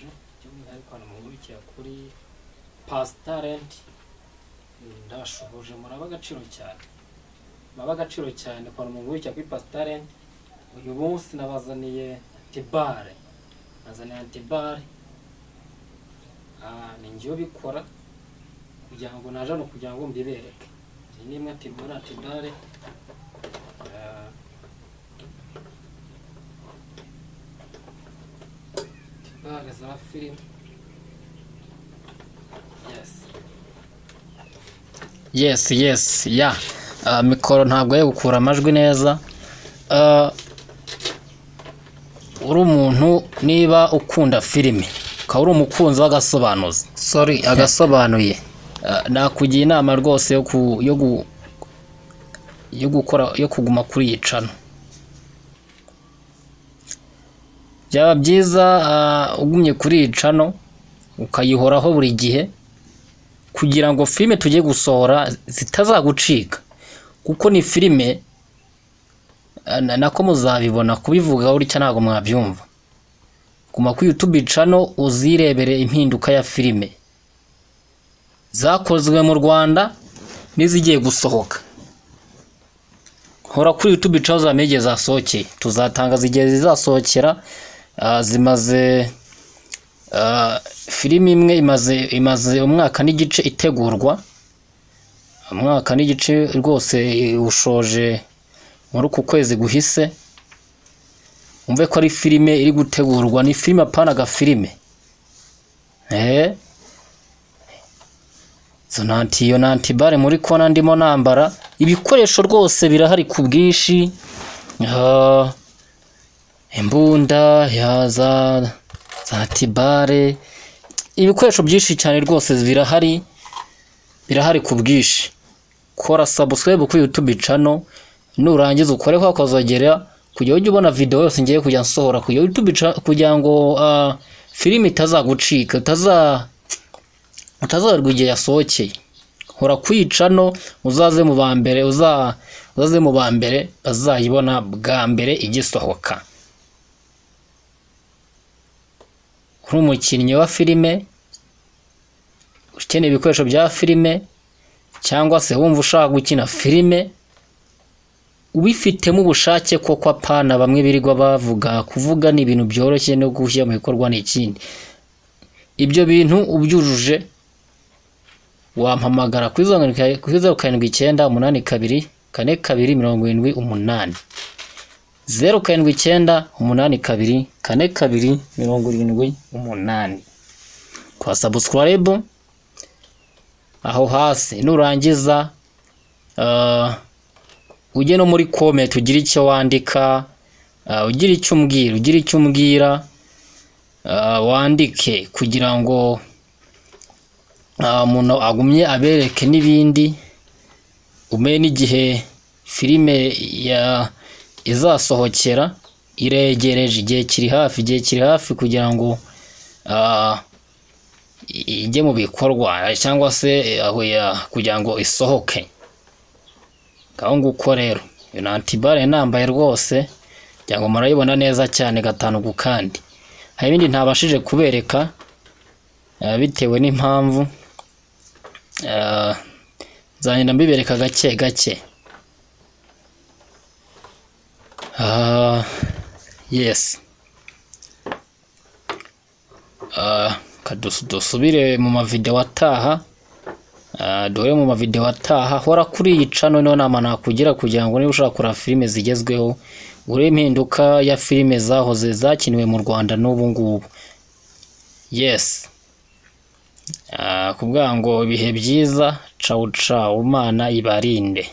ndabasuhuje by'umwihariko hano muhurikira kuri Pastalent. Ndabashuhuje muraba agaciro cyane kwa muhurikira kuri Pastalent. Uyu munsi nabazaniye antibare ni njye ubikora kugira ngo naje no kugira ngo mbibereke. Iyi ni imwe antibare za film. Yes ya mikoro ntabwo yo gukura amajwi neza. Uri umuntu niba ukunda filime ukaba uri umukunzi w'agasobanuzi agasobanuye, nakugira inama rwose yo kuguma kuri iyi channel. Byaba byiza ugumye kuri iyi channel ukayihoraho buri gihe kugira ngo filime tugiye gusohora zitazagucika, kuko ni filime nako muzabibona kubivuga uri cyo ntago mwabyumva. Guma kuri YouTube channel uzirebere impinduka ya filime zakozwe mu Rwanda nizigiye gusohoka. Hora kuri YouTube channel zamege zasohokeye, tuzatangaza igihe zizasohokera. Zimaze filime imwe imaze umwaka n'igice itegurwa, umwaka n'igice rwose ushoje muri uku kwezi guhise. Umve ko ari filime iri gutegurwa, ni filime apana ga filime. Iyo antibare muri kona ndimo nambara, ibikoresho rwose birahari ku bwinshi. Imbunda ya za antibare, ibikoresho byinshi cyane rwose birahari ku bwinshi. Kora subscribe kuri YouTube channel, nurangiza ukoreho akazogera kujya ujye ubona video yose ngiye kujya nsohora ku YouTube kugira ngo filime itazagucika, utazarwa igihe yasohokeye. Hora kuri channel uzaze mu ba mbere bazayibona bwa mbere igisohoka. Uri umukinnyi wa filime ukeneye ibikoresho bya filime, cyangwa se wumva ushaka gukina filime ubifitemo ubushake koko apana bamwe birirwa kuvuga ni ibintu byoroshye no gushyira mu bikorwa n'ikindi. Ibyo bintu ubyujuje wampamagara kuri 0798 42 0798242 kwa subscribe aho hasi. Nurangiza ujye no muri comment ugira icyo wandika, ugira icyo umbwira, wandike kugira ngo umuntu agumye abereke n'ibindi. Umenye n'igihe filime izasohokera iregereje, igihe kiri hafi kugira ngo ijye mu bikorwa cyangwa se kugira ngo isohoke. Ngaho nguko rero iyo antibare nambaye rwose cyangwa murayibona neza cyane gatanu ku kandi. Hari ibindi ntabashije kubereka bitewe n'impamvu, nzagenda mbibereka gake. Yes. Dusubire mu mavideo ataha. Hora kuri iyi channel niho nama nakugira kugira ngo niba ushaka kureba filime zigezweho, ure impinduka ya filime zahoze zakiniwe mu Rwanda n'ubu ngubu. Yes. Kubwa ngo ibihe byiza, ciao Imana ibarinde.